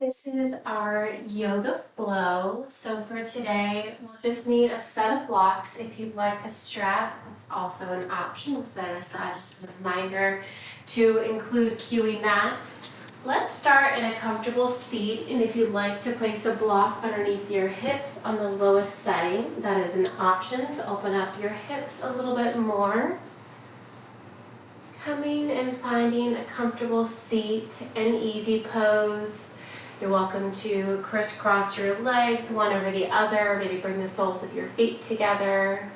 This is our yoga flow. So for today, we'll just need a set of blocks. If you'd like a strap, that's also an option. We'll set it aside just as a reminder to include kiwi mat. Let's start in a comfortable seat, and if you'd like to place a block underneath your hips on the lowest setting, that is an option to open up your hips a little bit more. Coming and finding a comfortable seat, an easy pose. You're welcome to crisscross your legs one over the other, maybe bring the soles of your feet together.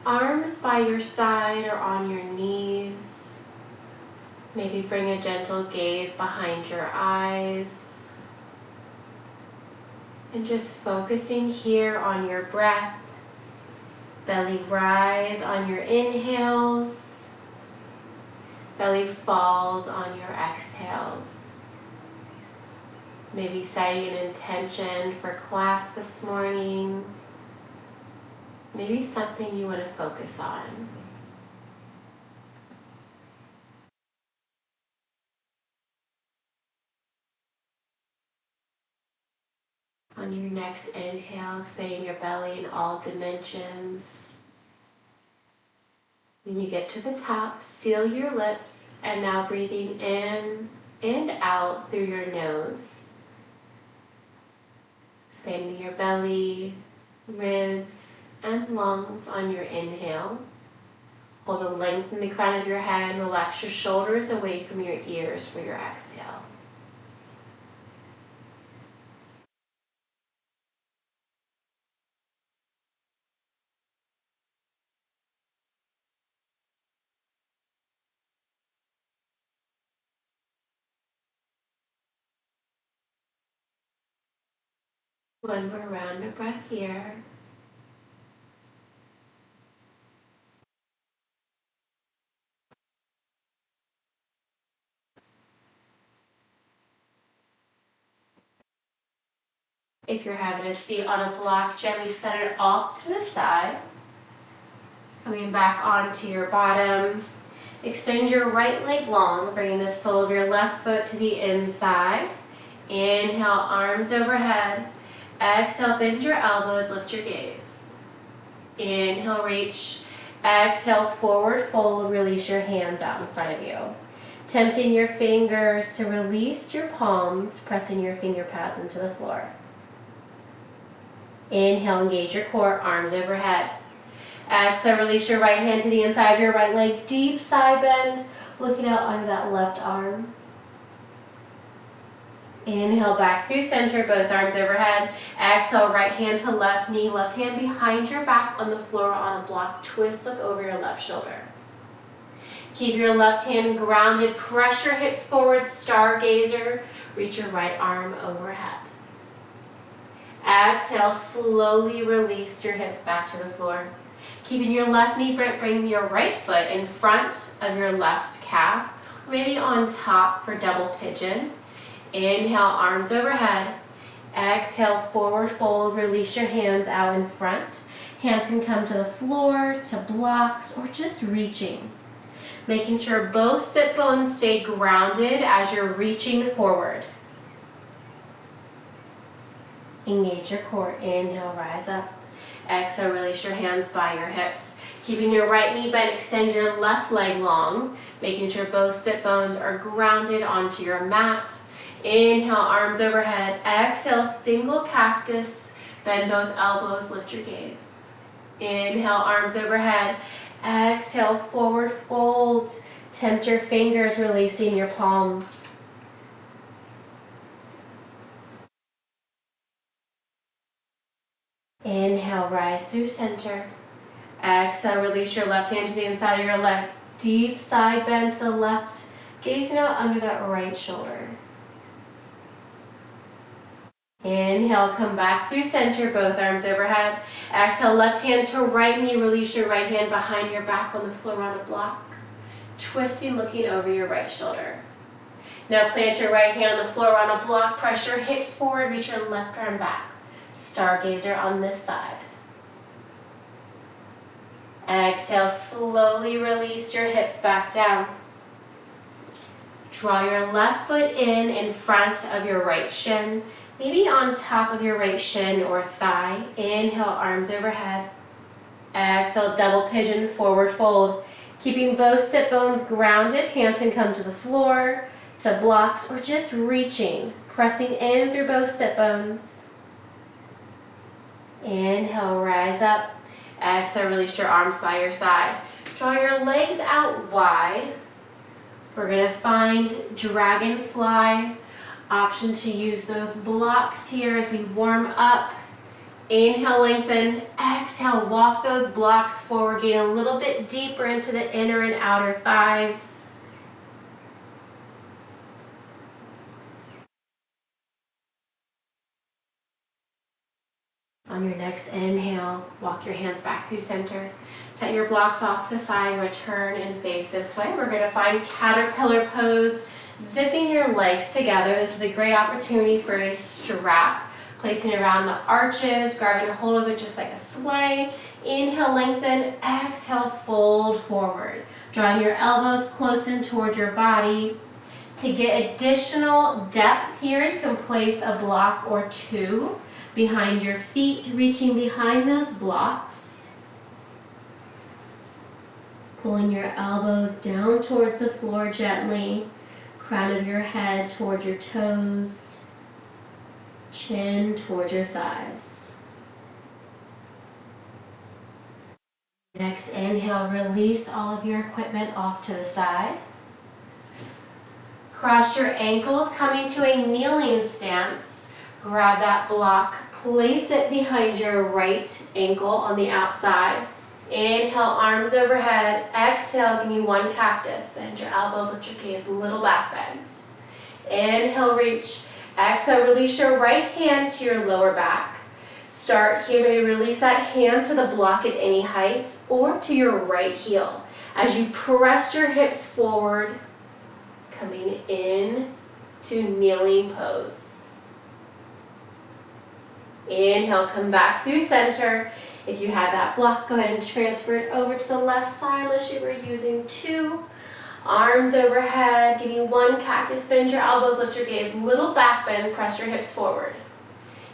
Arms by your side or on your knees. Maybe bring a gentle gaze behind your eyes. And just focusing here on your breath. Belly rise on your inhales. Belly falls on your exhales. Maybe setting an intention for class this morning. Maybe something you want to focus on. On your next inhale, expanding your belly in all dimensions. When you get to the top, seal your lips, and now breathing in and out through your nose. Expanding your belly, ribs, and lungs on your inhale. Hold the length in the crown of your head. Relax your shoulders away from your ears for your exhale. One more round of breath here. If you're having a seat on a block, gently set it off to the side. Coming back onto your bottom. Extend your right leg long, bringing the sole of your left foot to the inside. Inhale, arms overhead. Exhale, bend your elbows, lift your gaze. Inhale, reach. Exhale, forward fold, release your hands out in front of you. Tempting your fingers to release your palms, pressing your finger pads into the floor. Inhale, engage your core, arms overhead. Exhale, release your right hand to the inside of your right leg, deep side bend, looking out under that left arm. Inhale, back through center, both arms overhead. Exhale, right hand to left knee, left hand behind your back on the floor on a block. Twist, look over your left shoulder. Keep your left hand grounded, press your hips forward, stargazer. Reach your right arm overhead. Exhale, slowly release your hips back to the floor. Keeping your left knee bent, bring your right foot in front of your left calf, maybe on top for double pigeon. Inhale, arms overhead. Exhale, forward fold, release your hands out in front. Hands can come to the floor, to blocks, or just reaching. Making sure both sit bones stay grounded as you're reaching forward. Engage your core. Inhale, rise up. Exhale, release your hands by your hips. Keeping your right knee bent, extend your left leg long, making sure both sit bones are grounded onto your mat. Inhale, arms overhead. Exhale, single cactus. Bend both elbows, lift your gaze. Inhale, arms overhead. Exhale, forward fold. Tempt your fingers, releasing your palms. Inhale, rise through center. Exhale, release your left hand to the inside of your leg. Deep side bend to the left. Gazing out under that right shoulder. Inhale, come back through center, both arms overhead. Exhale, left hand to right knee. Release your right hand behind your back on the floor on a block. Twisting, looking over your right shoulder. Now plant your right hand on the floor on a block. Press your hips forward, reach your left arm back. Stargazer on this side. Exhale, slowly release your hips back down. Draw your left foot in front of your right shin, maybe on top of your right shin or thigh. Inhale, arms overhead. Exhale, double pigeon, forward fold. Keeping both sit bones grounded, hands can come to the floor, to blocks, or just reaching, pressing in through both sit bones. Inhale, rise up. Exhale, release your arms by your side. Draw your legs out wide. We're going to find dragonfly. Option to use those blocks here as we warm up. Inhale, lengthen. Exhale, walk those blocks forward. Gain a little bit deeper into the inner and outer thighs. On your next inhale, walk your hands back through center. Set your blocks off to the side and return and face this way. We're going to find caterpillar pose, zipping your legs together. This is a great opportunity for a strap. Placing it around the arches, grabbing a hold of it just like a sleigh. Inhale, lengthen. Exhale, fold forward. Drawing your elbows close in toward your body. To get additional depth here, you can place a block or two behind your feet, reaching behind those blocks. Pulling your elbows down towards the floor gently. Crown of your head toward your toes. Chin toward your thighs. Next inhale, release all of your equipment off to the side. Cross your ankles, coming to a kneeling stance. Grab that block, place it behind your right ankle on the outside. Inhale, arms overhead. Exhale, give me one cactus. Bend your elbows, lift your gaze, little back bend. Inhale, reach. Exhale, release your right hand to your lower back. Start here, maybe release that hand to the block at any height or to your right heel. As you press your hips forward, coming in to kneeling pose. Inhale, come back through center. If you had that block, go ahead and transfer it over to the left side unless you were using two. Arms overhead, give me one cactus, bend your elbows, lift your gaze, little back bend, press your hips forward.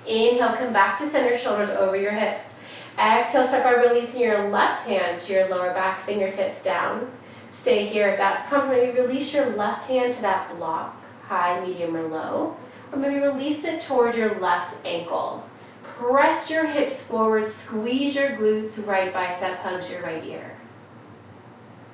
Inhale, come back to center, shoulders over your hips. Exhale, start by releasing your left hand to your lower back, fingertips down. Stay here if that's comfortable. Maybe release your left hand to that block, high, medium, or low. Or maybe release it toward your left ankle. Press your hips forward, squeeze your glutes, right bicep hugs your right ear.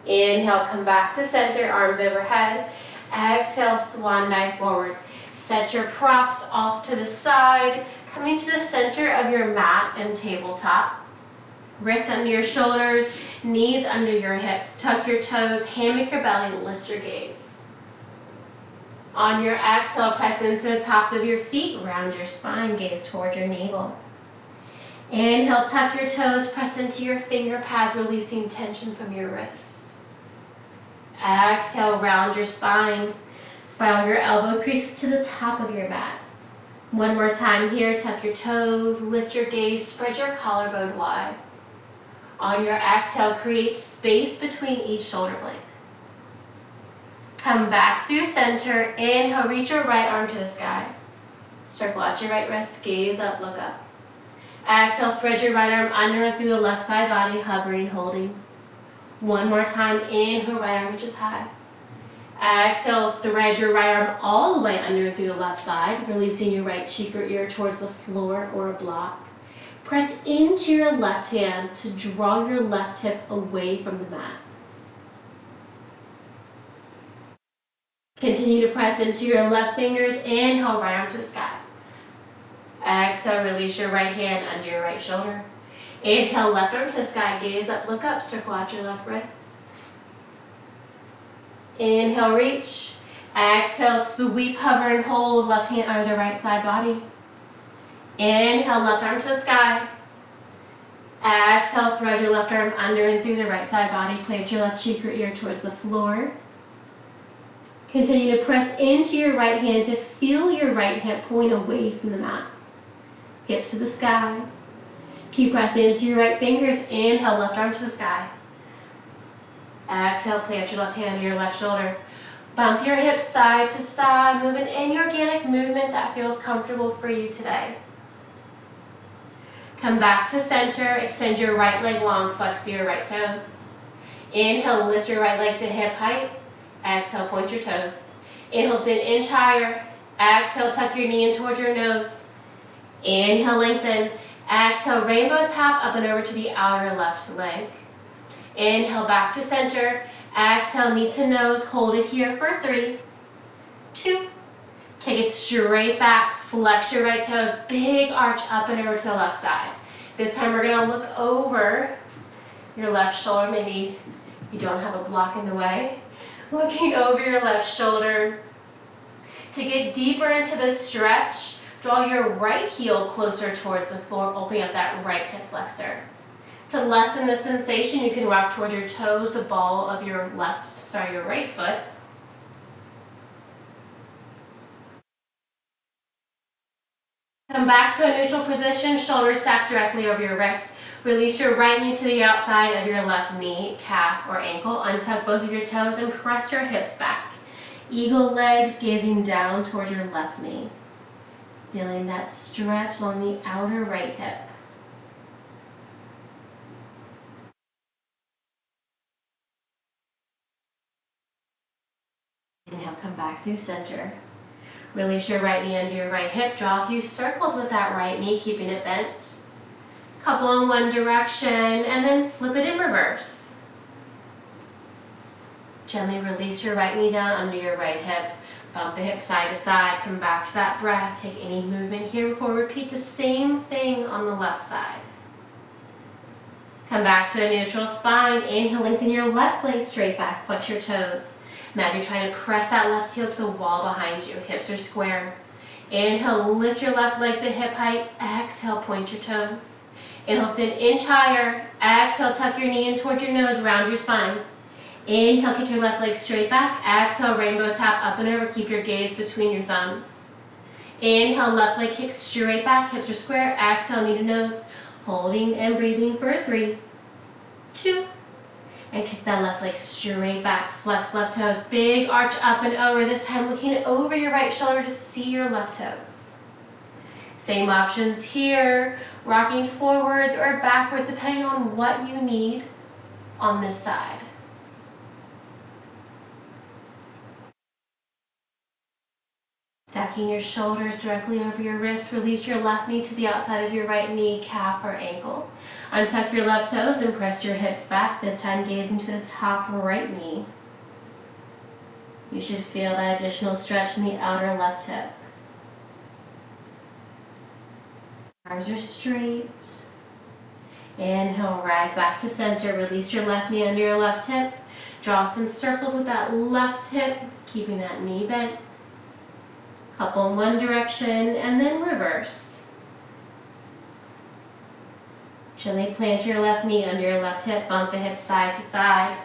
Inhale, come back to center, arms overhead. Exhale, swan dive forward. Set your props off to the side, coming to the center of your mat and tabletop. Wrists under your shoulders, knees under your hips. Tuck your toes, hammock your belly, lift your gaze. On your exhale, press into the tops of your feet, round your spine, gaze toward your navel. Inhale, tuck your toes, press into your finger pads, releasing tension from your wrists. Exhale, round your spine. Spiral your elbow creases to the top of your mat. One more time here, tuck your toes, lift your gaze, spread your collarbone wide. On your exhale, create space between each shoulder blade. Come back through center. Inhale, reach your right arm to the sky. Circle out your right wrist, gaze up, look up. Exhale, thread your right arm under and through the left side body, hovering, holding. One more time, inhale, right arm reaches high. Exhale, thread your right arm all the way under and through the left side, releasing your right cheek or ear towards the floor or a block. Press into your left hand to draw your left hip away from the mat. Continue to press into your left fingers. Inhale, right arm to the sky. Exhale, release your right hand under your right shoulder. Inhale, left arm to the sky, gaze up, look up, circle out your left wrist. Inhale, reach. Exhale, sweep, hover, and hold, left hand under the right side body. Inhale, left arm to the sky. Exhale, thread your left arm under and through the right side body, plant your left cheek or ear towards the floor. Continue to press into your right hand to feel your right hip pulling away from the mat. Hips to the sky. Keep pressing into your right fingers. Inhale, left arm to the sky. Exhale, plant your left hand to your left shoulder. Bump your hips side to side, moving any organic movement that feels comfortable for you today. Come back to center, extend your right leg long, flex through your right toes. Inhale, lift your right leg to hip height. Exhale, point your toes. Inhale, lift an inch higher. Exhale, tuck your knee in towards your nose. Inhale, lengthen. Exhale, rainbow tap up and over to the outer left leg. Inhale, back to center. Exhale, knee to nose. Hold it here for 3, 2. Kick it straight back. Flex your right toes. Big arch up and over to the left side. This time we're going to look over your left shoulder. Maybe you don't have a block in the way. Looking over your left shoulder. To get deeper into the stretch, draw your right heel closer towards the floor, opening up that right hip flexor. To lessen the sensation, you can rock towards your toes, the ball of your your right foot. Come back to a neutral position, shoulders stacked directly over your wrist. Release your right knee to the outside of your left knee, calf, or ankle. Untuck both of your toes and press your hips back. Eagle legs gazing down towards your left knee. Feeling that stretch along the outer right hip. Inhale, come back through center. Release your right knee under your right hip. Draw a few circles with that right knee, keeping it bent. Couple in one direction, and then flip it in reverse. Gently release your right knee down under your right hip. Bump the hip side to side. Come back to that breath. Take any movement here before we repeat the same thing on the left side. Come back to a neutral spine. Inhale, lengthen your left leg straight back. Flex your toes. Imagine trying to press that left heel to the wall behind you. Hips are square. Inhale, lift your left leg to hip height. Exhale, point your toes. Inhale, lift an inch higher. Exhale, tuck your knee in towards your nose, round your spine. Inhale, kick your left leg straight back. Exhale, rainbow tap up and over. Keep your gaze between your thumbs. Inhale, left leg kick straight back. Hips are square. Exhale, knee to nose. Holding and breathing for 3, 2. And kick that left leg straight back. Flex left toes. Big arch up and over. This time looking over your right shoulder to see your left toes. Same options here. Rocking forwards or backwards depending on what you need on this side. Stacking your shoulders directly over your wrists. Release your left knee to the outside of your right knee, calf, or ankle. Untuck your left toes and press your hips back, this time gazing to the top right knee. You should feel that additional stretch in the outer left hip. Arms are straight. Inhale, rise back to center. Release your left knee under your left hip. Draw some circles with that left hip, keeping that knee bent. Couple in one direction and then reverse. Gently plant your left knee under your left hip, bump the hips side to side.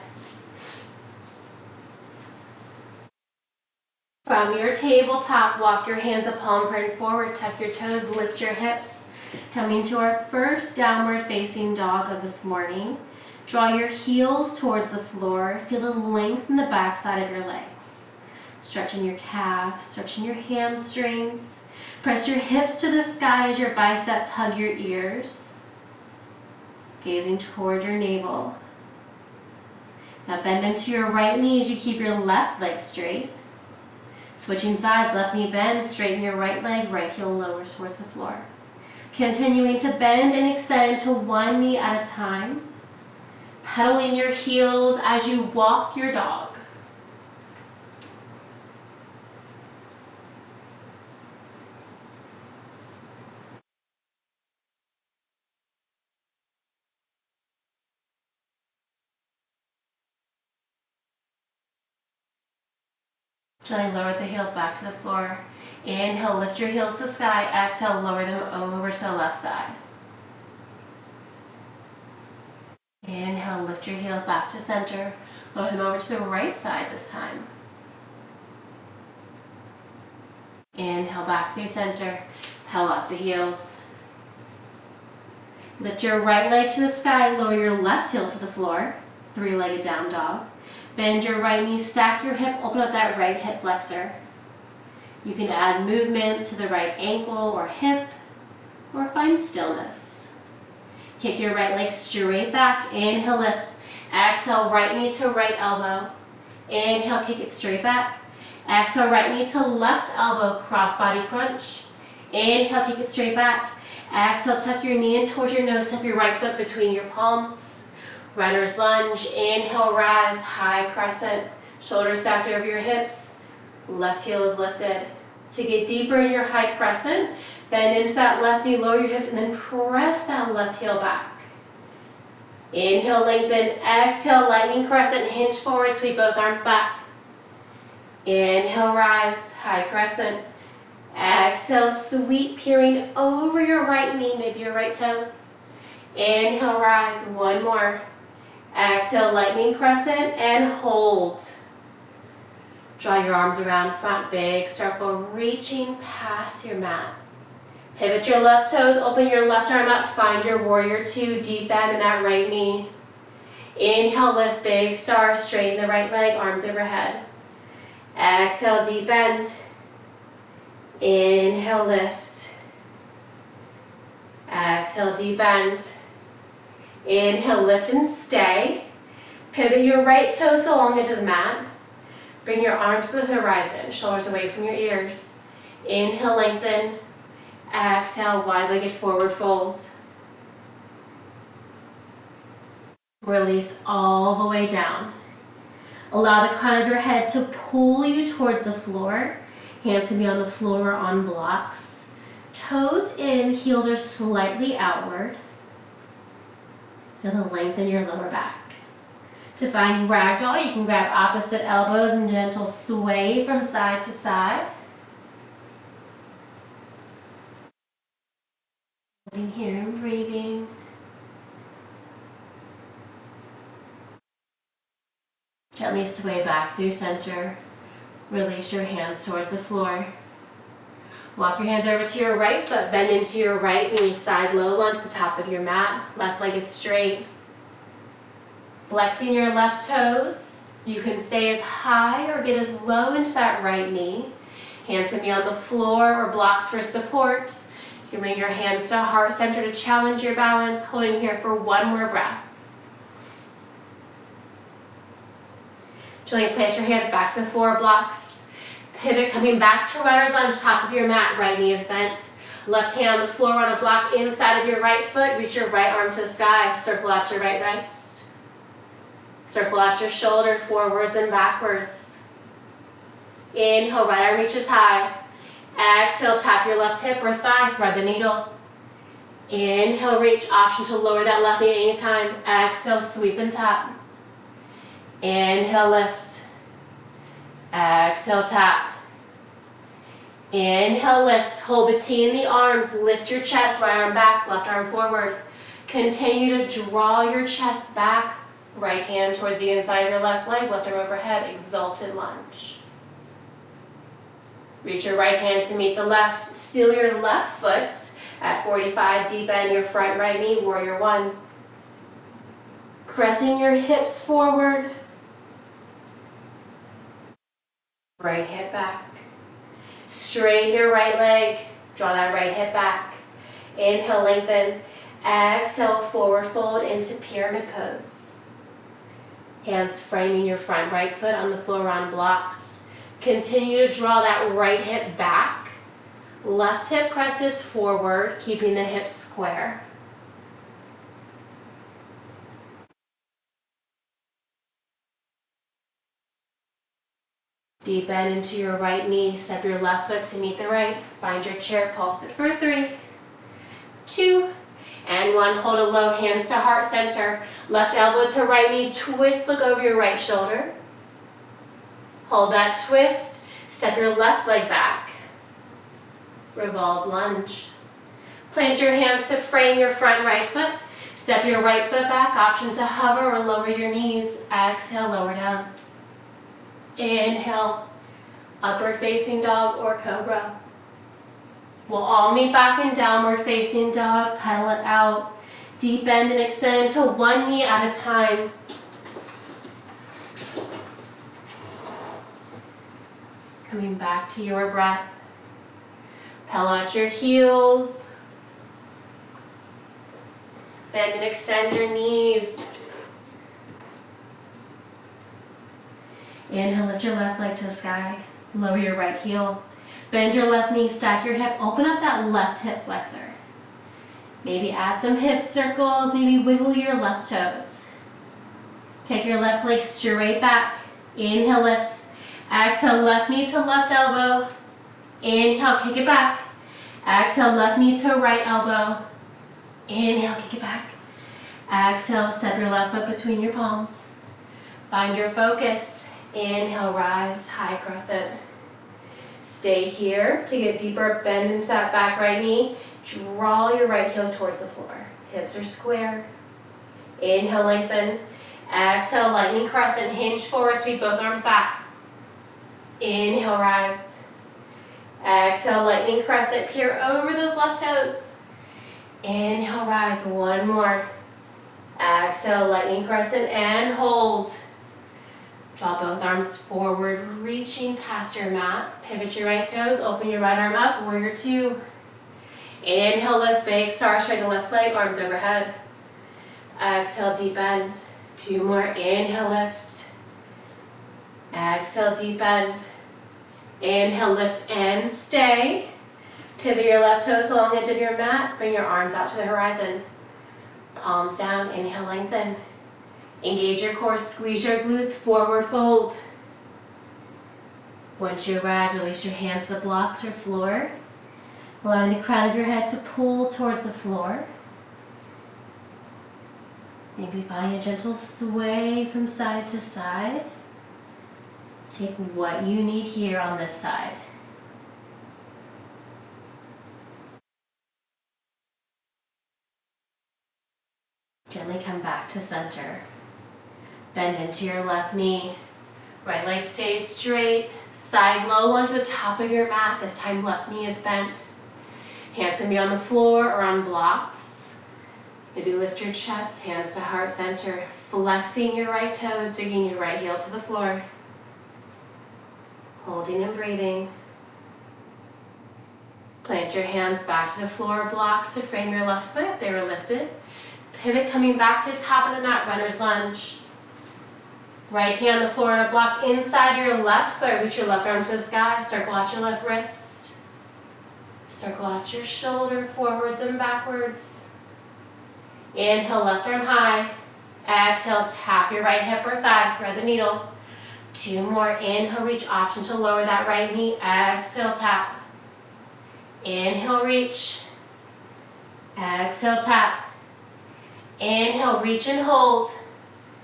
From your tabletop, walk your hands up, palm print forward, tuck your toes, lift your hips. Coming to our first downward facing dog of this morning. Draw your heels towards the floor. Feel the length in the back side of your legs. Stretching your calves, stretching your hamstrings. Press your hips to the sky as your biceps hug your ears. Gazing toward your navel. Now bend into your right knee as you keep your left leg straight. Switching sides, left knee bends, straighten your right leg, right heel lowers towards the floor. Continuing to bend and extend to one knee at a time. Pedaling your heels as you walk your dog. Gently lower the heels back to the floor. Inhale, lift your heels to the sky. Exhale, lower them over to the left side. Inhale, lift your heels back to center. Lower them over to the right side this time. Inhale, back through center. Pedal up the heels. Lift your right leg to the sky. Lower your left heel to the floor. 3-legged down dog. Bend your right knee, stack your hip, open up that right hip flexor. You can add movement to the right ankle or hip, or find stillness. Kick your right leg straight back, inhale, lift. Exhale, right knee to right elbow. Inhale, kick it straight back. Exhale, right knee to left elbow, cross body crunch. Inhale, kick it straight back. Exhale, tuck your knee in towards your nose, step your right foot between your palms. Runner's lunge, inhale, rise, high crescent. Shoulders stacked over your hips. Left heel is lifted. To get deeper in your high crescent, bend into that left knee, lower your hips, and then press that left heel back. Inhale, lengthen. Exhale, lightning crescent, hinge forward, sweep both arms back. Inhale, rise, high crescent. Exhale, sweep, peering over your right knee, maybe your right toes. Inhale, rise, one more. Exhale, lightning crescent, and hold. Draw your arms around front, big circle, reaching past your mat. Pivot your left toes, open your left arm up, find your warrior two, deep bend in that right knee. Inhale, lift, big star, straighten the right leg, arms overhead. Exhale, deep bend. Inhale, lift. Exhale, deep bend. Inhale, lift and stay. Pivot your right toe so long into the mat. Bring your arms to the horizon, shoulders away from your ears. Inhale, lengthen. Exhale, wide-legged forward fold. Release all the way down. Allow the crown of your head to pull you towards the floor. Hands can be on the floor or on blocks. Toes in, heels are slightly outward. Feel the length in your lower back. To find ragdoll, you can grab opposite elbows and gentle sway from side to side. Sitting here and breathing. Gently sway back through center. Release your hands towards the floor. Walk your hands over to your right foot, bend into your right knee, side low lunge at the top of your mat. Left leg is straight. Flexing your left toes. You can stay as high or get as low into that right knee. Hands can be on the floor or blocks for support. You can bring your hands to heart center to challenge your balance, holding here for one more breath. Gently plant your hands back to the floor blocks. Pivot, coming back to runner's lunge, top of your mat, right knee is bent. Left hand on the floor on a block inside of your right foot. Reach your right arm to the sky. Circle out your right wrist. Circle out your shoulder forwards and backwards. Inhale, right arm reaches high. Exhale, tap your left hip or thigh, thread the needle. Inhale, reach, option to lower that left knee anytime. Exhale, sweep and tap. Inhale, lift. Exhale, tap. Inhale, lift. Hold the T in the arms. Lift your chest, right arm back, left arm forward. Continue to draw your chest back. Right hand towards the inside of your left leg, left arm overhead, exalted lunge. Reach your right hand to meet the left. Seal your left foot at 45, deep bend your front right knee, warrior one. Pressing your hips forward. Right hip back. Straighten your right leg. Draw that right hip back. Inhale, lengthen. Exhale, forward fold into pyramid pose. Hands framing your front right foot on the floor on blocks. Continue to draw that right hip back. Left hip presses forward, keeping the hips square. Deep bend into your right knee. Step your left foot to meet the right. Find your chair, pulse it for 3, 2, and 1. Hold it low, hands to heart center. Left elbow to right knee, twist, look over your right shoulder. Hold that twist, step your left leg back. Revolve lunge. Plant your hands to frame your front right foot. Step your right foot back, option to hover or lower your knees. Exhale, lower down. Inhale, upward facing dog or cobra. We'll all meet back in downward facing dog, pedal it out. Deep bend and extend into one knee at a time. Coming back to your breath. Pedal out your heels. Bend and extend your knees. Inhale, lift your left leg to the sky. Lower your right heel. Bend your left knee, stack your hip. Open up that left hip flexor. Maybe add some hip circles. Maybe wiggle your left toes. Kick your left leg straight back. Inhale, lift. Exhale, left knee to left elbow. Inhale, kick it back. Exhale, left knee to right elbow. Inhale, kick it back. Exhale, step your left foot between your palms. Find your focus. Inhale, rise, high crescent. Stay here to get deeper. Bend into that back right knee. Draw your right heel towards the floor. Hips are square. Inhale, lengthen. Exhale, lightning crescent. Hinge forward, sweep both arms back. Inhale, rise. Exhale, lightning crescent. Peer over those left toes. Inhale, rise. One more. Exhale, lightning crescent and hold. Draw both arms forward, reaching past your mat. Pivot your right toes, open your right arm up, warrior two. Inhale, lift, big star, straighten the left leg, arms overhead. Exhale, deep bend. Two more, inhale, lift. Exhale, deep bend. Inhale, lift and stay. Pivot your left toes along the edge of your mat, bring your arms out to the horizon. Palms down, inhale, lengthen. Engage your core, squeeze your glutes, forward fold. Once you're ready, release your hands to the blocks or floor. Allowing the crown of your head to pull towards the floor. Maybe find a gentle sway from side to side. Take what you need here on this side. Gently come back to center. Bend into your left knee. Right leg stays straight. Side low onto the top of your mat. This time left knee is bent. Hands can be on the floor or on blocks. Maybe lift your chest, hands to heart center. Flexing your right toes, digging your right heel to the floor. Holding and breathing. Plant your hands back to the floor, blocks to frame your left foot. They were lifted. Pivot coming back to the top of the mat, runner's lunge. Right hand on the floor on a block inside your left foot. Reach your left arm to the sky. Circle out your left wrist. Circle out your shoulder forwards and backwards. Inhale, left arm high. Exhale, tap your right hip or thigh. Thread the needle. Two more. Inhale, reach. Option to lower that right knee. Exhale, tap. Inhale, reach. Exhale, tap. Inhale, reach and hold.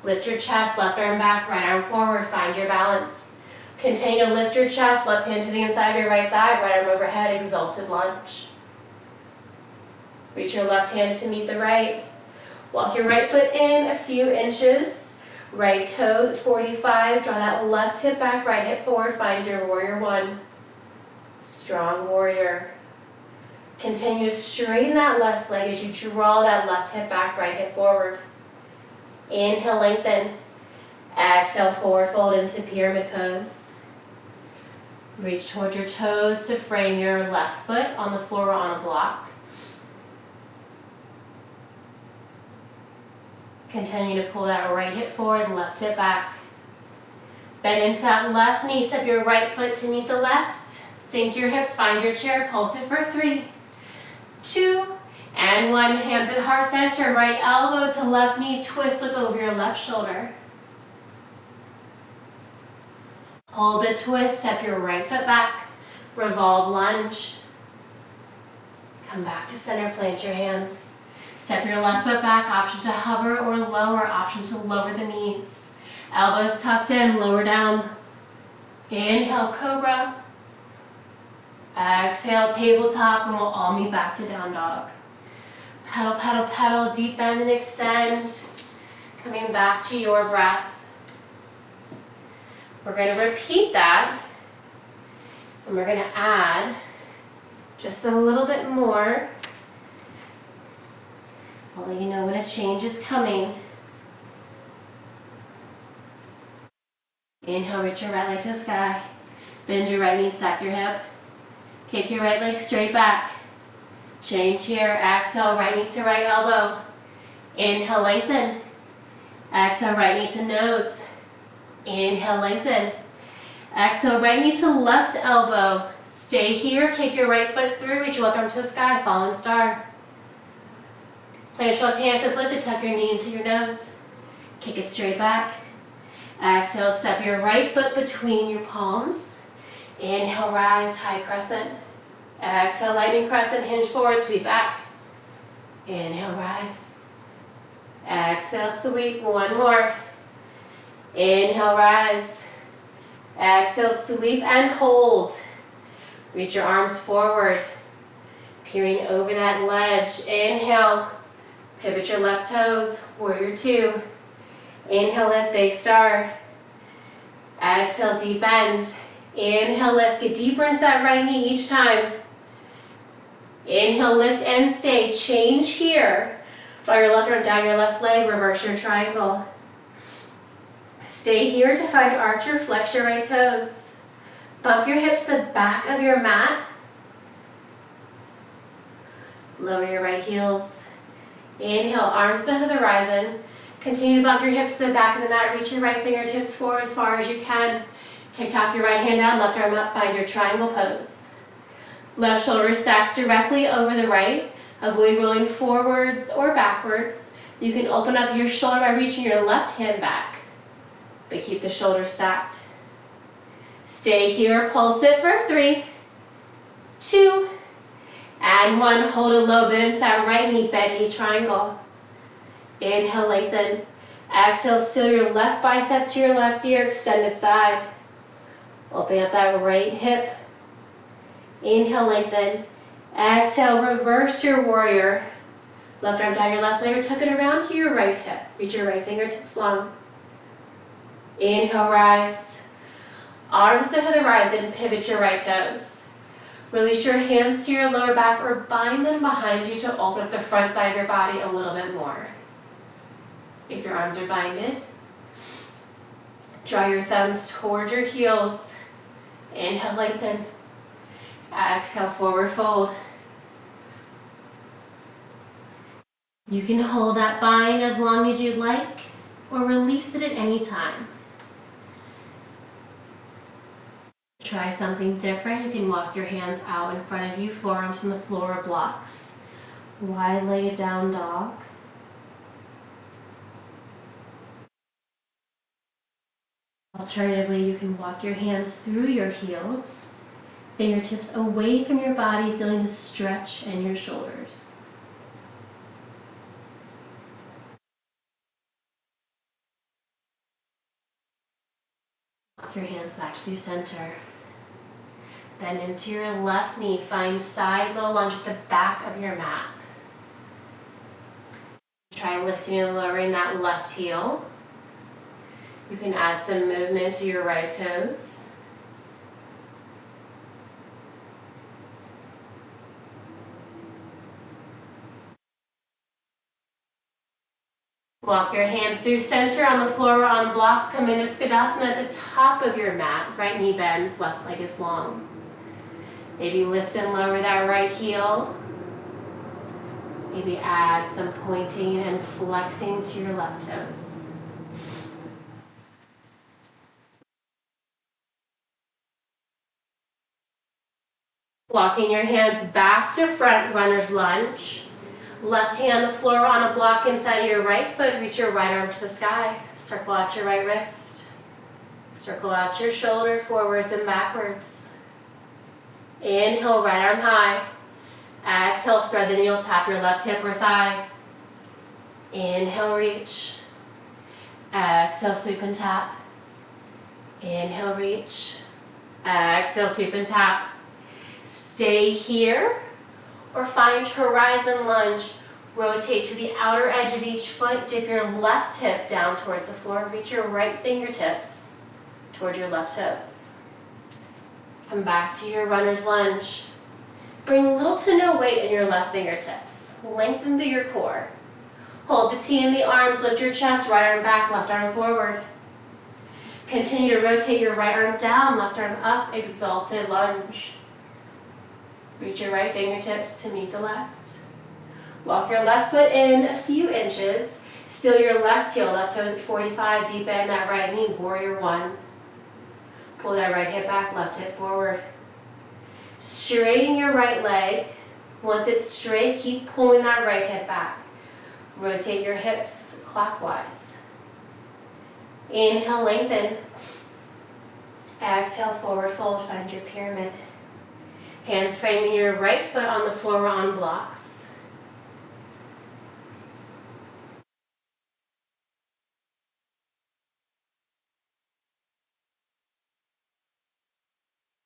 Lift your chest, left arm back, right arm forward, find your balance. Continue to lift your chest, left hand to the inside of your right thigh, right arm overhead, exalted lunge. Reach your left hand to meet the right. Walk your right foot in a few inches. Right toes at 45, draw that left hip back, right hip forward, find your warrior one. Strong warrior. Continue to straighten that left leg as you draw that left hip back, right hip forward. Inhale, lengthen. Exhale, forward fold into pyramid pose. Reach toward your toes to frame your left foot on the floor or on a block. Continue to pull that right hip forward, left hip back. Bend into that left knee, step your right foot to meet the left. Sink your hips, find your chair, pulse it for 3, 2, and 1. Hands at heart center, right elbow to left knee, twist, look over your left shoulder. Hold the twist, step your right foot back, revolve lunge. Come back to center, plant your hands. Step your left foot back, option to hover or lower, option to lower the knees. Elbows tucked in, lower down. Inhale, cobra. Exhale, tabletop, and we'll all meet back to down dog. Pedal, pedal, pedal, deep bend and extend. Coming back to your breath. We're going to repeat that, and we're going to add just a little bit more. I'll let you know when a change is coming. Inhale, reach your right leg to the sky. Bend your right knee, stack your hip. Kick your right leg straight back. Change here. Exhale, right knee to right elbow. Inhale, lengthen. Exhale, right knee to nose. Inhale, lengthen. Exhale, right knee to left elbow. Stay here. Kick your right foot through. Reach your left arm to the sky. Fallen star. Plant your left hand if it's lifted. Tuck your knee into your nose. Kick it straight back. Exhale, step your right foot between your palms. Inhale, rise, high crescent. Exhale, lightning crescent, hinge forward, sweep back. Inhale, rise. Exhale, sweep, one more. Inhale, rise. Exhale, sweep and hold. Reach your arms forward, peering over that ledge. Inhale, pivot your left toes, warrior two. Inhale, lift, big star. Exhale, deep bend. Inhale, lift, get deeper into that right knee each time. Inhale, lift and stay. Change here. Draw your left arm down your left leg, reverse your triangle. Stay here to find archer, flex your right toes. Bump your hips to the back of your mat. Lower your right heels. Inhale, arms to the horizon. Continue to bump your hips to the back of the mat. Reach your right fingertips forward as far as you can. Tick-tock your right hand down, left arm up. Find your triangle pose. Left shoulder stacks directly over the right. Avoid rolling forwards or backwards. You can open up your shoulder by reaching your left hand back, but keep the shoulders stacked. Stay here, pulse it for 3, 2, and 1. Hold a low bend into that right knee, bend knee triangle. Inhale, lengthen. Exhale, seal your left bicep to your left ear, extended side. Open up that right hip. Inhale, lengthen. Exhale, reverse your warrior. Left arm down your left leg, or tuck it around to your right hip. Reach your right fingertips long. Inhale, rise. Arms to the horizon, pivot your right toes. Release your hands to your lower back or bind them behind you to open up the front side of your body a little bit more. If your arms are binded, draw your thumbs toward your heels. Inhale, lengthen. Exhale, forward fold. You can hold that bind as long as you'd like, or release it at any time. Try something different. You can walk your hands out in front of you, forearms on the floor or blocks. Wide-legged down dog. Alternatively, you can walk your hands through your heels, fingertips away from your body, feeling the stretch in your shoulders. Walk your hands back through center. Bend into your left knee. Find side low lunge at the back of your mat. Try lifting and lowering that left heel. You can add some movement to your right toes. Walk your hands through center on the floor or on blocks. Come into Skadasana at the top of your mat. Right knee bends, left leg is long. Maybe lift and lower that right heel. Maybe add some pointing and flexing to your left toes. Walking your hands back to front, runner's lunge. Left hand on the floor on a block inside of your right foot. Reach your right arm to the sky. Circle out your right wrist. Circle out your shoulder forwards and backwards. Inhale, right arm high. Exhale, thread the needle, tap your left hip or thigh. Inhale, reach. Exhale, sweep and tap. Inhale, reach. Exhale, sweep and tap. Stay here or find horizon lunge. Rotate to the outer edge of each foot. Dip your left hip down towards the floor. Reach your right fingertips towards your left toes. Come back to your runner's lunge. Bring little to no weight in your left fingertips. Lengthen through your core. Hold the T in the arms. Lift your chest. Right arm back, left arm forward. Continue to rotate your right arm down, left arm up, exalted lunge. Reach your right fingertips to meet the left. Walk your left foot in a few inches. Seal your left heel, left toes at 45, deep bend that right knee, warrior one. Pull that right hip back, left hip forward. Straighten your right leg. Once it's straight, keep pulling that right hip back. Rotate your hips clockwise. Inhale, lengthen. Exhale, forward fold, find your pyramid. Hands framing your right foot on the floor on blocks.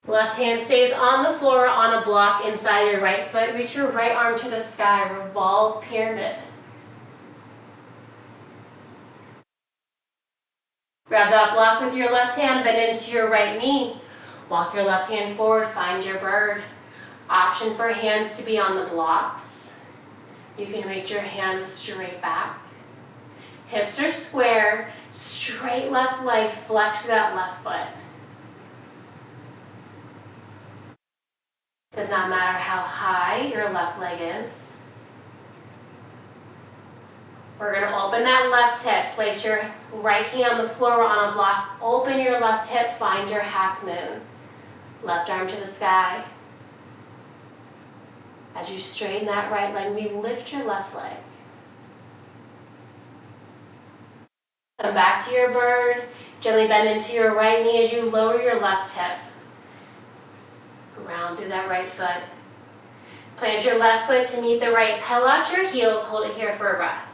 Left hand stays on the floor on a block inside your right foot. Reach your right arm to the sky, revolve pyramid. Grab that block with your left hand, bend into your right knee. Walk your left hand forward, find your bird. Option for hands to be on the blocks. You can reach your hands straight back. Hips are square, straight left leg, flex that left foot. Does not matter how high your left leg is. We're going to open that left hip. Place your right hand on the floor on a block. Open your left hip, find your half moon. Left arm to the sky. As you straighten that right leg, we lift your left leg. Come back to your bird. Gently bend into your right knee as you lower your left hip. Round through that right foot. Plant your left foot to meet the right. Pedal out your heels. Hold it here for a breath.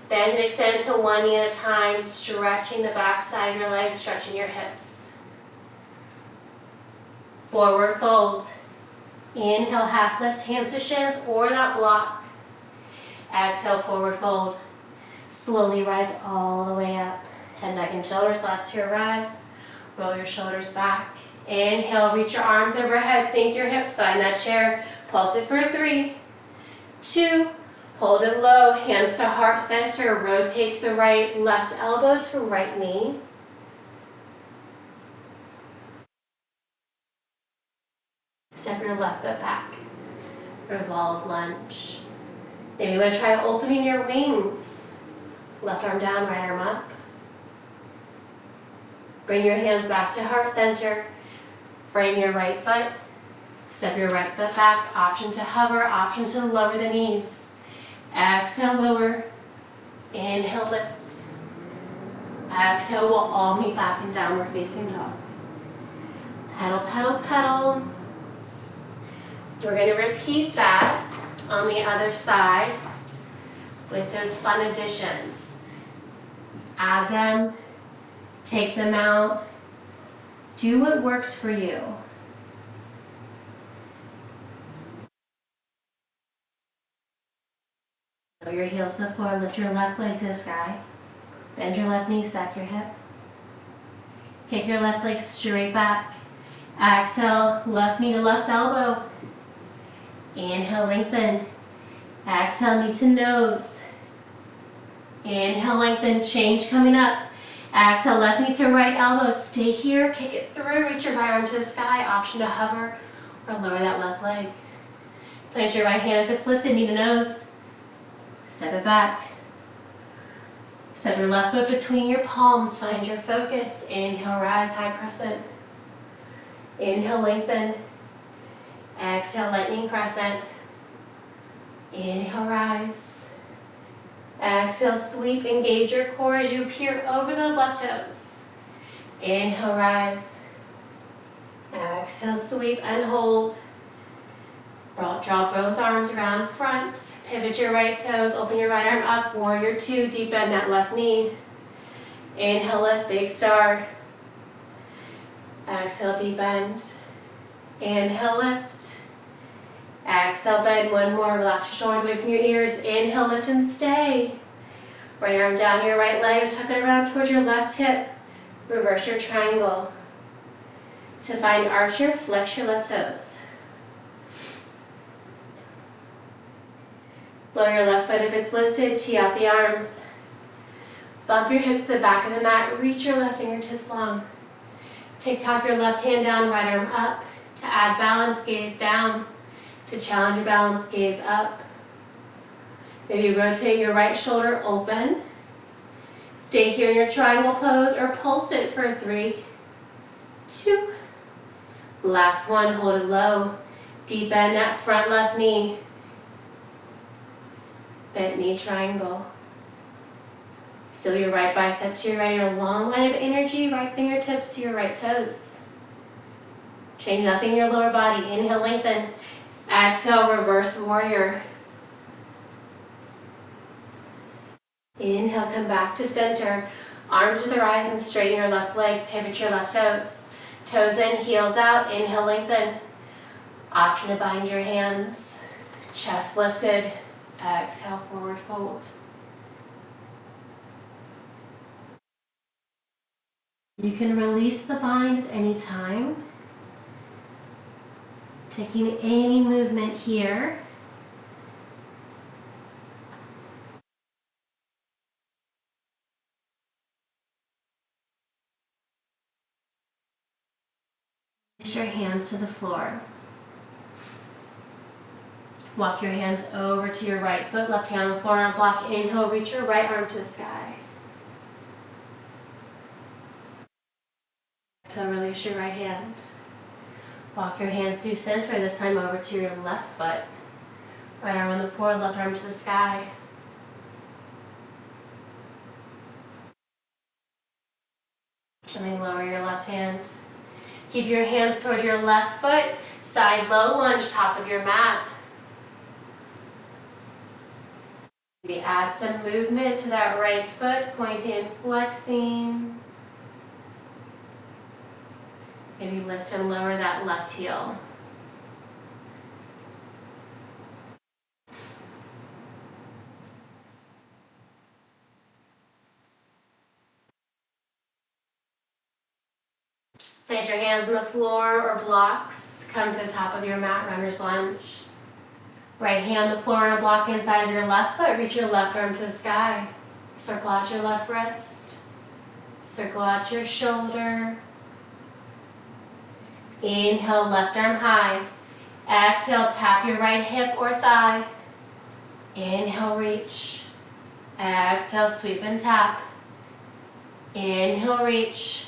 Bend and extend to one knee at a time, stretching the back side of your legs, stretching your hips. Forward fold. Inhale, half lift, hands to shins or that block. Exhale, forward fold. Slowly rise all the way up. Head, neck, and shoulders last to arrive. Roll your shoulders back. Inhale, reach your arms overhead, sink your hips, find that chair. Pulse it for 3, 2, hold it low, hands to heart center, rotate to the right, left elbow to right knee. Step your left foot back, revolve lunge. Maybe you want to try opening your wings. Left arm down, right arm up. Bring your hands back to heart center. Frame your right foot, step your right foot back, option to hover, option to lower the knees. Exhale, lower, inhale, lift. Exhale, we'll all meet back in downward facing dog. Pedal, pedal, pedal. We're going to repeat that on the other side with those fun additions. Add them, take them out. Do what works for you. Lower your heels to the floor, lift your left leg to the sky. Bend your left knee, stack your hip. Kick your left leg straight back. Exhale, left knee to left elbow. Inhale, lengthen. Exhale, knee to nose. Inhale, lengthen, change coming up. Exhale, left knee to right elbow. Stay here, kick it through, reach your right arm to the sky. Option to hover or lower that left leg. Plant your right hand if it's lifted, knee to nose. Step it back. Step your left foot between your palms, find your focus. Inhale, rise, high crescent. Inhale, lengthen. Exhale, lightning crescent. Inhale, rise. Exhale, sweep, engage your core as you peer over those left toes. Inhale, rise. Exhale, sweep and hold. Draw both arms around front. Pivot your right toes, open your right arm up. Warrior two, deep bend that left knee. Inhale, lift, big star. Exhale, deep bend. Inhale, lift. Exhale, bend one more. Relax your shoulders away from your ears. Inhale, lift and stay. Right arm down your right leg. Tuck it around towards your left hip. Reverse your triangle. To find archer, flex your left toes. Lower your left foot if it's lifted. Tee out the arms. Bump your hips to the back of the mat. Reach your left fingertips long. Tick-tock your left hand down, right arm up. To add balance, gaze down. To challenge your balance, gaze up. Maybe rotate your right shoulder open. Stay here in your triangle pose or pulse it for 3, 2. Last one, hold it low. Deep bend that front left knee. Bent knee triangle. Seal your right bicep to your right, your long line of energy, right fingertips to your right toes. Change nothing in your lower body. Inhale, lengthen. Exhale, reverse warrior. Inhale, come back to center. Arms to the rise and straighten your left leg. Pivot your left toes. Toes in, heels out. Inhale, lengthen. Option to bind your hands. Chest lifted. Exhale, forward fold. You can release the bind at any time. Taking any movement here. Push your hands to the floor. Walk your hands over to your right foot, left hand on the floor on a block. Inhale, reach your right arm to the sky. So release your right hand. Walk your hands to center, this time over to your left foot. Right arm on the floor, left arm to the sky. Gently lower your left hand. Keep your hands towards your left foot. Side low lunge, top of your mat. Maybe add some movement to that right foot, pointing and flexing. Maybe lift and lower that left heel. Plant your hands on the floor or blocks. Come to the top of your mat, runner's lunge. Right hand on the floor on a block inside of your left foot. Reach your left arm to the sky. Circle out your left wrist. Circle out your shoulder. Inhale, left arm high. Exhale, tap your right hip or thigh. Inhale, reach. Exhale, sweep and tap. Inhale, reach.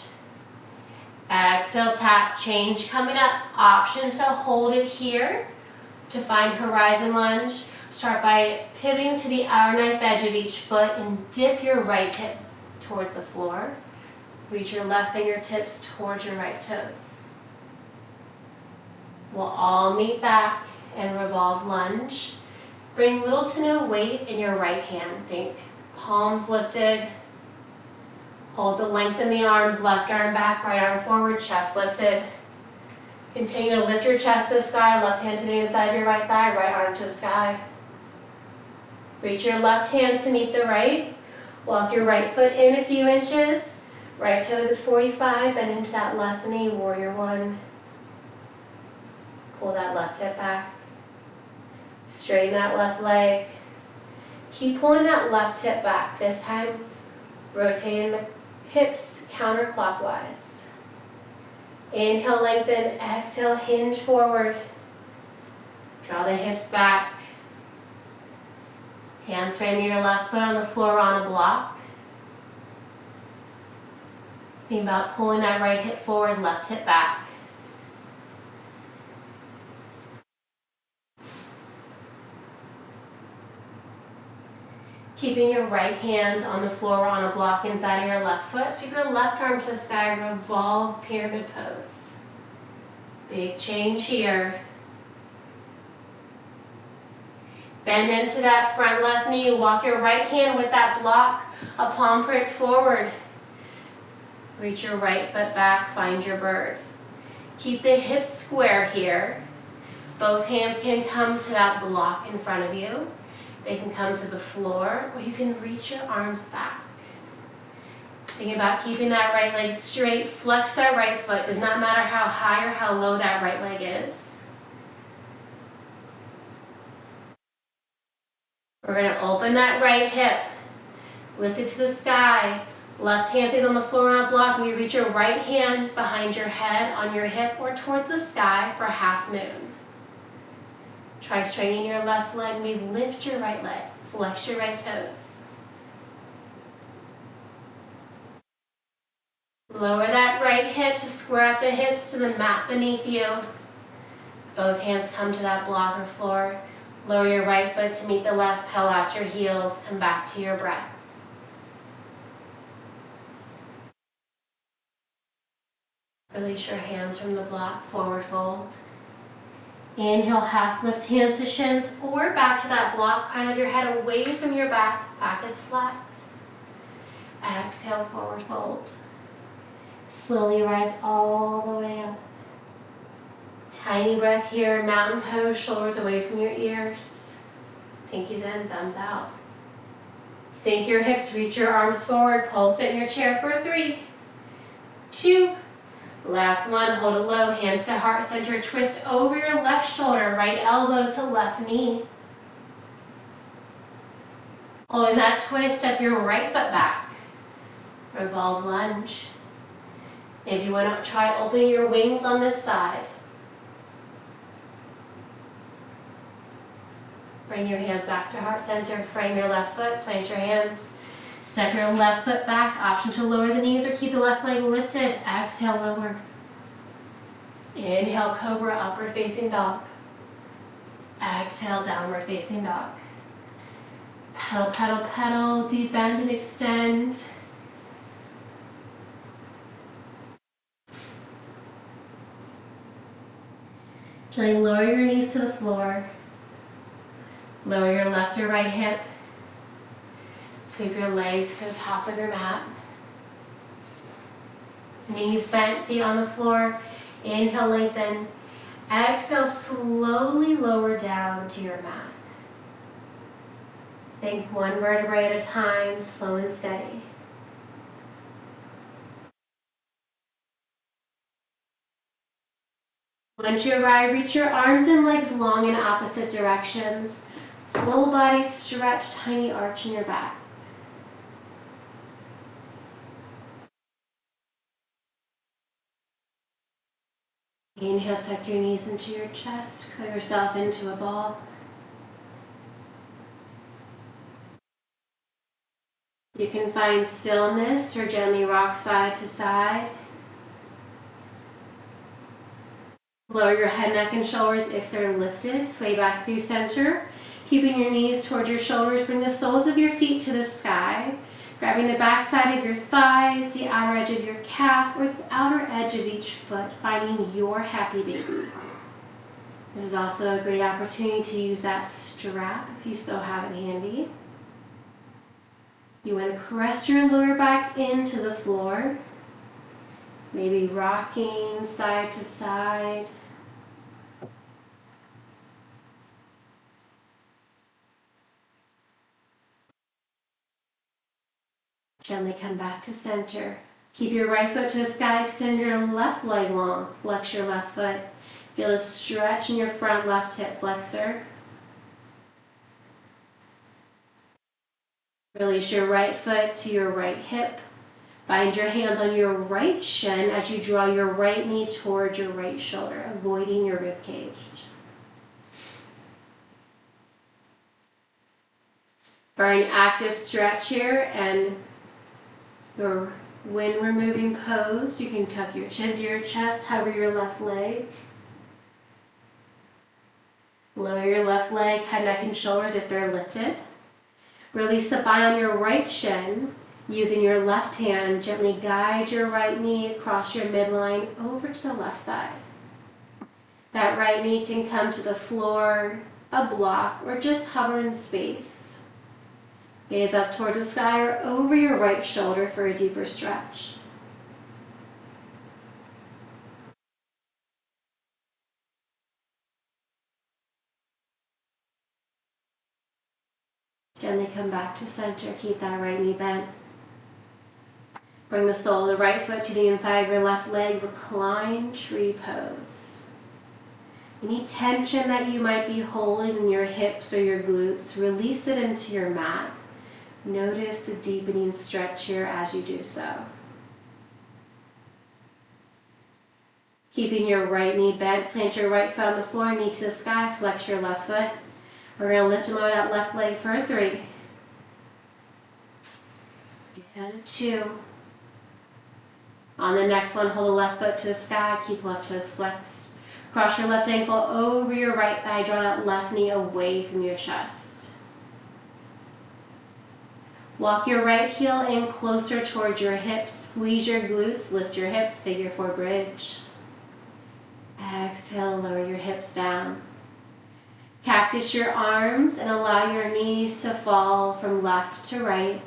Exhale, tap. Change coming up. Option to hold it here. To find horizon lunge, start by pivoting to the outer knife edge of each foot and dip your right hip towards the floor. Reach your left fingertips towards your right toes. We'll all meet back and revolve lunge. Bring little to no weight in your right hand. Think palms lifted. Hold the length in the arms, left arm back, right arm forward, chest lifted. Continue to lift your chest to the sky, left hand to the inside of your right thigh, right arm to the sky. Reach your left hand to meet the right. Walk your right foot in a few inches. Right toes at 45, bend into that left knee, warrior one. Pull that left hip back. Straighten that left leg. Keep pulling that left hip back. This time, rotating the hips counterclockwise. Inhale, lengthen. Exhale, hinge forward. Draw the hips back. Hands framing your left foot on the floor on a block. Think about pulling that right hip forward, left hip back. Keeping your right hand on the floor on a block inside of your left foot. Sweep your left arm to the sky, revolve pyramid pose. Big change here. Bend into that front left knee. Walk your right hand with that block, a palm print forward. Reach your right foot back, find your bird. Keep the hips square here. Both hands can come to that block in front of you. They can come to the floor, or you can reach your arms back. Think about keeping that right leg straight. Flex that right foot. Does not matter how high or how low that right leg is. We're going to open that right hip. Lift it to the sky. Left hand stays on the floor on a block, and you reach your right hand behind your head, on your hip, or towards the sky for half moon. Try straightening your left leg. Maybe lift your right leg. Flex your right toes. Lower that right hip to square out the hips to the mat beneath you. Both hands come to that block or floor. Lower your right foot to meet the left, peel out your heels, come back to your breath. Release your hands from the block, forward fold. Inhale, half lift hands to shins or back to that block, crown of your head away from your back, back is flat. Exhale, forward fold. Slowly rise all the way up. Tiny breath here, mountain pose, shoulders away from your ears. Pinkies in, thumbs out. Sink your hips, reach your arms forward, pulse it in your chair for 3, 2, last one, hold it low, hands to heart center, twist over your left shoulder, right elbow to left knee. Holding that twist, step your right foot back. Revolve lunge. Maybe you want to try opening your wings on this side. Bring your hands back to heart center, frame your left foot, plant your hands. Step your left foot back, option to lower the knees or keep the left leg lifted. Exhale, lower. Inhale, cobra, upward facing dog. Exhale, downward facing dog. Pedal, pedal, pedal, deep bend and extend. Gently lower your knees to the floor. Lower your left or right hip. Sweep your legs to the top of your mat. Knees bent, feet on the floor. Inhale, lengthen. Exhale, slowly lower down to your mat. Think one vertebrae at a time, slow and steady. Once you arrive, reach your arms and legs long in opposite directions. Full body stretch, tiny arch in your back. Inhale, tuck your knees into your chest, curl yourself into a ball. You can find stillness or gently rock side to side. Lower your head, neck, and shoulders if they're lifted. Sway back through center. Keeping your knees towards your shoulders, bring the soles of your feet to the sky. Grabbing the back side of your thighs, the outer edge of your calf, or the outer edge of each foot, finding your happy baby. This is also a great opportunity to use that strap if you still have it handy. You want to press your lower back into the floor, maybe rocking side to side. Gently come back to center. Keep your right foot to the sky, extend your left leg long, flex your left foot. Feel a stretch in your front left hip flexor. Release your right foot to your right hip. Bind your hands on your right shin as you draw your right knee towards your right shoulder, avoiding your rib cage. Very active stretch here and your wind removing pose. You can tuck your chin to your chest, hover your left leg. Lower your left leg, head, neck, and shoulders if they're lifted. Release the bind on your right shin. Using your left hand, gently guide your right knee across your midline over to the left side. That right knee can come to the floor, a block, or just hover in space. Gaze up towards the sky or over your right shoulder for a deeper stretch. Gently come back to center. Keep that right knee bent. Bring the sole of the right foot to the inside of your left leg. Recline tree pose. Any tension that you might be holding in your hips or your glutes, release it into your mat. Notice the deepening stretch here as you do so. Keeping your right knee bent, plant your right foot on the floor, knee to the sky, flex your left foot. We're going to lift them over that left leg for 3. And 2. On the next one, hold the left foot to the sky, keep the left toes flexed. Cross your left ankle over your right thigh, draw that left knee away from your chest. Walk your right heel in closer towards your hips, squeeze your glutes, lift your hips, figure 4 bridge. Exhale, lower your hips down. Cactus your arms and allow your knees to fall from left to right.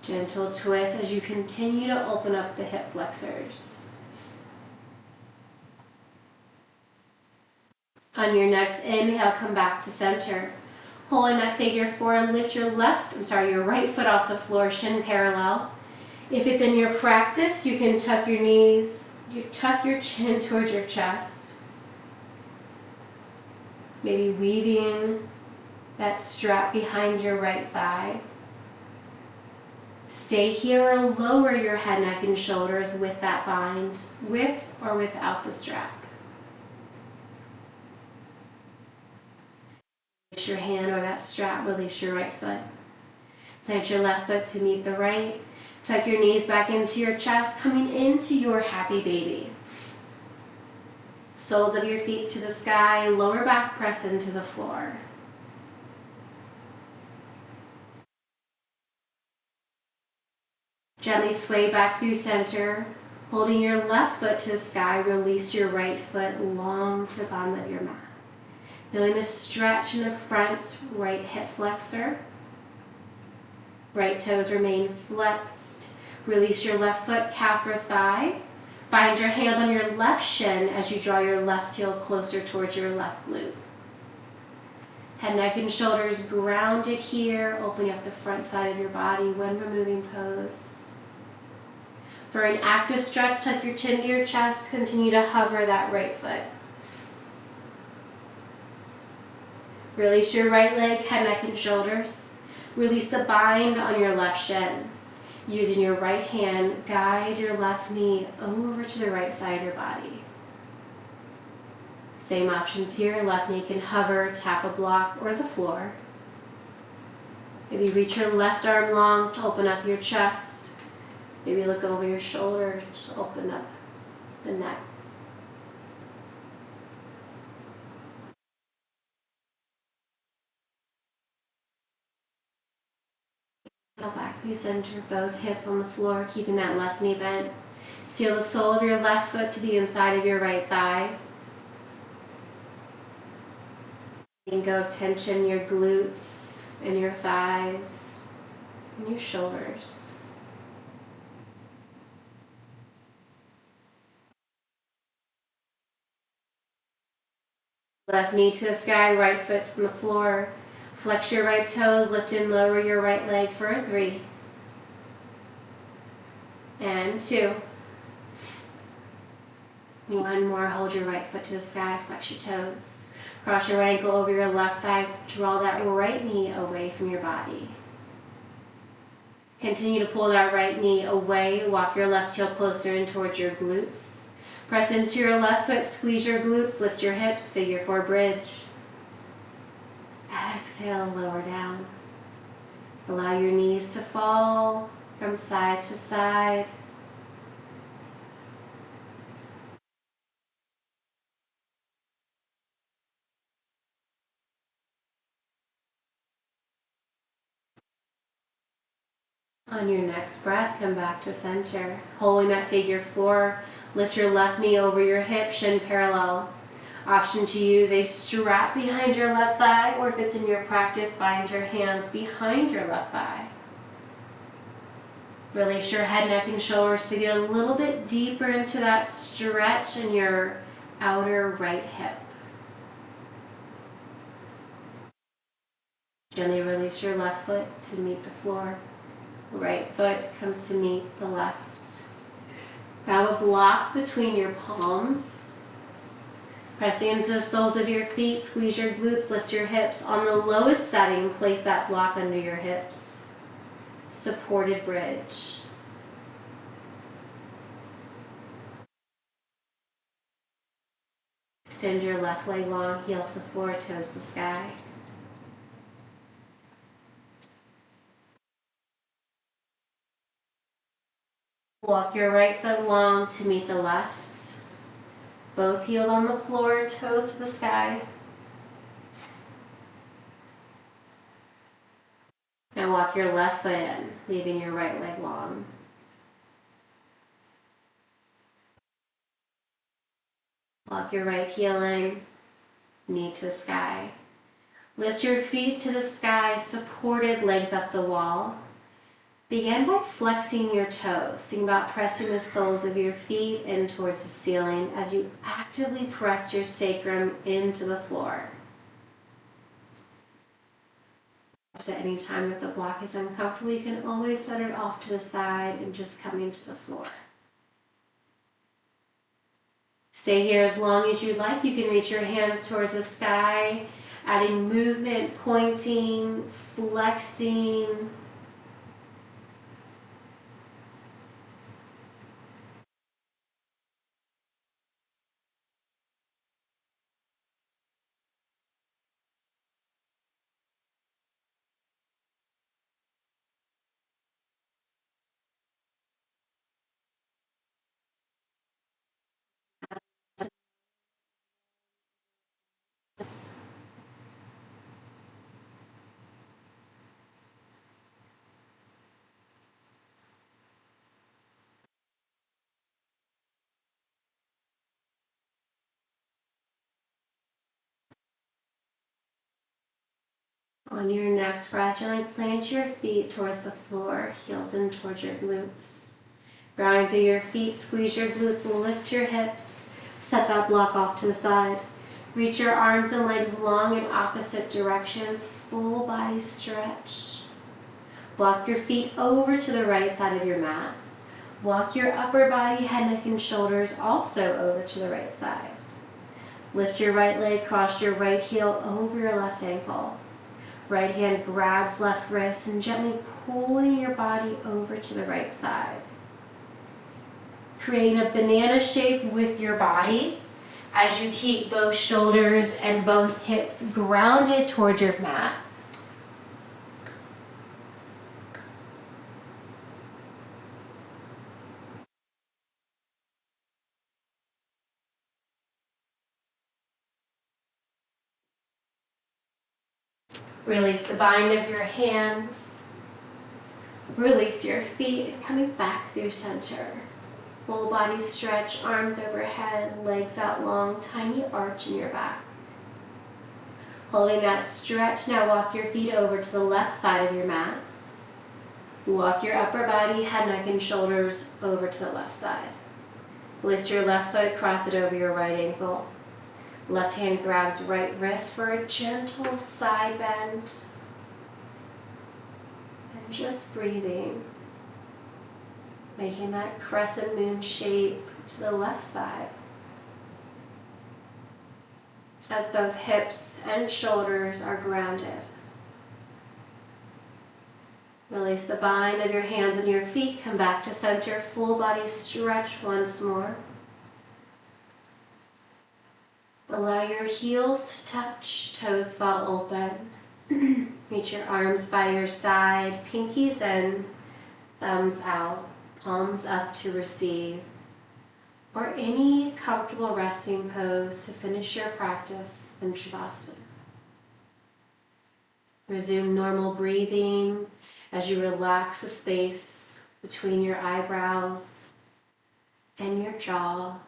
Gentle twist as you continue to open up the hip flexors. On your next inhale, come back to center. Holding that figure 4, lift your your right foot off the floor, shin parallel. If it's in your practice, you can tuck your knees, tuck your chin towards your chest. Maybe weaving that strap behind your right thigh. Stay here or lower your head, neck, and shoulders with that bind, with or without the strap. Release your hand or that strap, release your right foot. Plant your left foot to meet the right. Tuck your knees back into your chest, coming into your happy baby. Soles of your feet to the sky, lower back press into the floor. Gently sway back through center, holding your left foot to the sky, release your right foot long to the bottom of your mat. Feeling the stretch in the front right hip flexor. Right toes remain flexed. Release your left foot, calf or thigh. Find your hands on your left shin as you draw your left heel closer towards your left glute. Head, neck, and shoulders grounded here, opening up the front side of your body when removing pose. For an active stretch, tuck your chin to your chest. Continue to hover that right foot. Release your right leg, head, neck, and shoulders. Release the bind on your left shin. Using your right hand, guide your left knee over to the right side of your body. Same options here. Left knee can hover, tap a block, or the floor. Maybe reach your left arm long to open up your chest. Maybe look over your shoulder to open up the neck. Go back through center, both hips on the floor, keeping that left knee bent. Seal the sole of your left foot to the inside of your right thigh. Letting go of tension in your glutes and your thighs and your shoulders. Left knee to the sky, right foot on the floor. Flex your right toes, lift and lower your right leg for 3. And 2. 1 more, hold your right foot to the sky, flex your toes. Cross your right ankle over your left thigh, draw that right knee away from your body. Continue to pull that right knee away, walk your left heel closer in towards your glutes. Press into your left foot, squeeze your glutes, lift your hips, figure 4 bridge. Exhale, lower down. Allow your knees to fall from side to side. On your next breath, come back to center. Holding that figure 4, lift your left knee over your hip, shin parallel. Option to use a strap behind your left thigh, or if it's in your practice, bind your hands behind your left thigh. Release your head, neck, and shoulders to get a little bit deeper into that stretch in your outer right hip. Gently release your left foot to meet the floor. Right foot comes to meet the left. Grab a block between your palms. Pressing into the soles of your feet, squeeze your glutes, lift your hips. On the lowest setting, place that block under your hips. Supported bridge. Extend your left leg long, heel to the floor, toes to the sky. Walk your right foot long to meet the left. Both heels on the floor, toes to the sky. Now walk your left foot in, leaving your right leg long. Walk your right heel in, knee to the sky. Lift your feet to the sky, supported legs up the wall. Begin by flexing your toes. Think about pressing the soles of your feet in towards the ceiling as you actively press your sacrum into the floor. At any time if the block is uncomfortable, you can always set it off to the side and just coming to the floor. Stay here as long as you'd like. You can reach your hands towards the sky, adding movement, pointing, flexing. On your next breath, gently plant your feet towards the floor, heels in towards your glutes. Grounding through your feet, squeeze your glutes, lift your hips, set that block off to the side. Reach your arms and legs long in opposite directions, full body stretch. Walk your feet over to the right side of your mat. Walk your upper body, head, neck, and shoulders also over to the right side. Lift your right leg, cross your right heel over your left ankle. Right hand grabs left wrist and gently pulling your body over to the right side. Creating a banana shape with your body as you keep both shoulders and both hips grounded towards your mat. Release the bind of your hands. Release your feet, coming back through center. Full body stretch, arms overhead, legs out long, tiny arch in your back. Holding that stretch, now walk your feet over to the left side of your mat. Walk your upper body, head, neck, and shoulders over to the left side. Lift your left foot, cross it over your right ankle. Left hand grabs right wrist for a gentle side bend. And just breathing. Making that crescent moon shape to the left side. As both hips and shoulders are grounded. Release the bind of your hands and your feet. Come back to center. Full body stretch once more. Allow your heels to touch, toes fall open. Reach your arms by your side, pinkies in, thumbs out, palms up to receive. Or any comfortable resting pose to finish your practice in Shavasana. Resume normal breathing as you relax the space between your eyebrows and your jaw.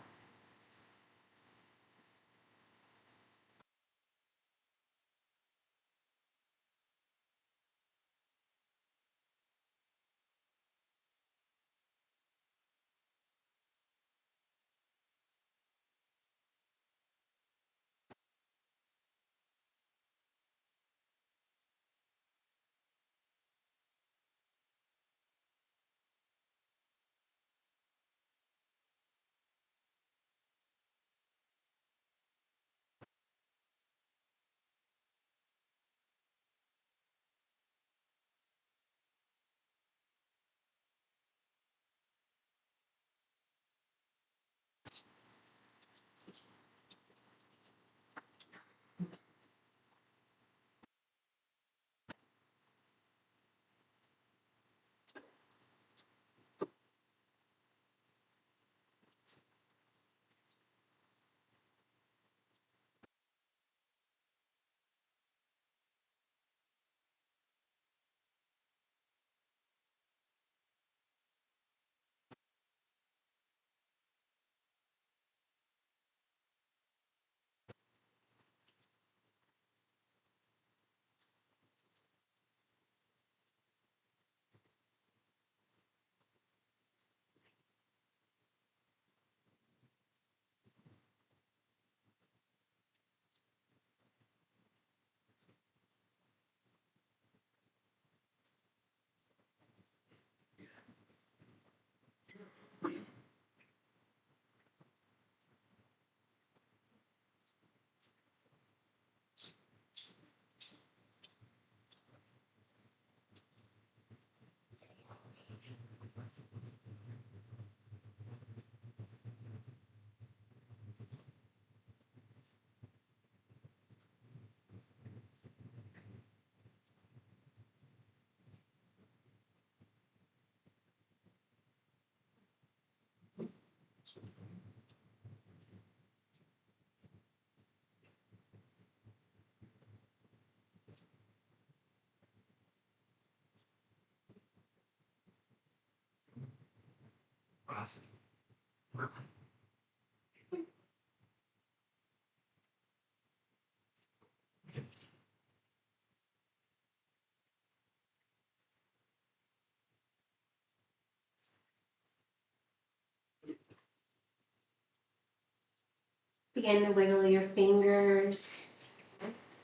Begin to wiggle your fingers,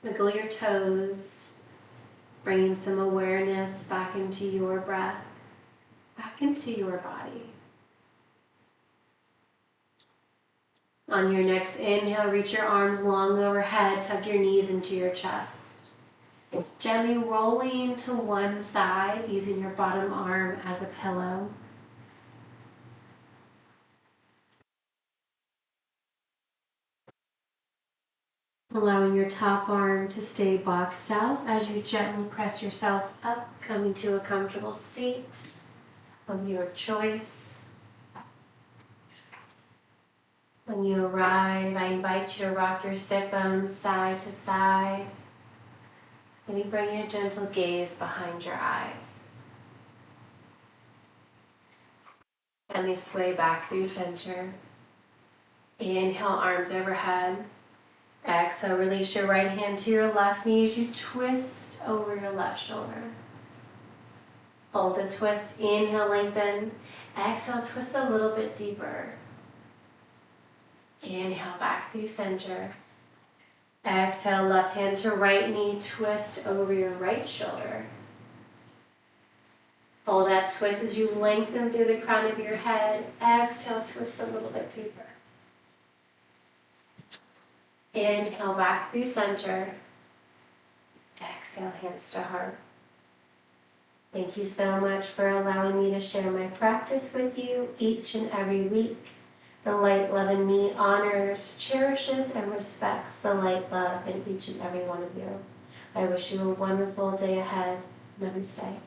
wiggle your toes, bringing some awareness back into your breath, back into your body. On your next inhale, reach your arms long overhead, tuck your knees into your chest. Gently rolling to one side, using your bottom arm as a pillow. Allowing your top arm to stay boxed out as you gently press yourself up, coming to a comfortable seat of your choice. When you arrive, I invite you to rock your sit bones side to side. Maybe bring your gentle gaze behind your eyes. Gently sway back through center. Inhale, arms overhead. Exhale, release your right hand to your left knee as you twist over your left shoulder. Hold the twist, inhale, lengthen. Exhale, twist a little bit deeper. Inhale, back through center. Exhale, left hand to right knee, twist over your right shoulder. Hold that twist as you lengthen through the crown of your head. Exhale, twist a little bit deeper. Inhale, back through center. Exhale, hands to heart. Thank you so much for allowing me to share my practice with you each and every week. The light love in me honors, cherishes, and respects the light love in each and every one of you. I wish you a wonderful day ahead. Namaste.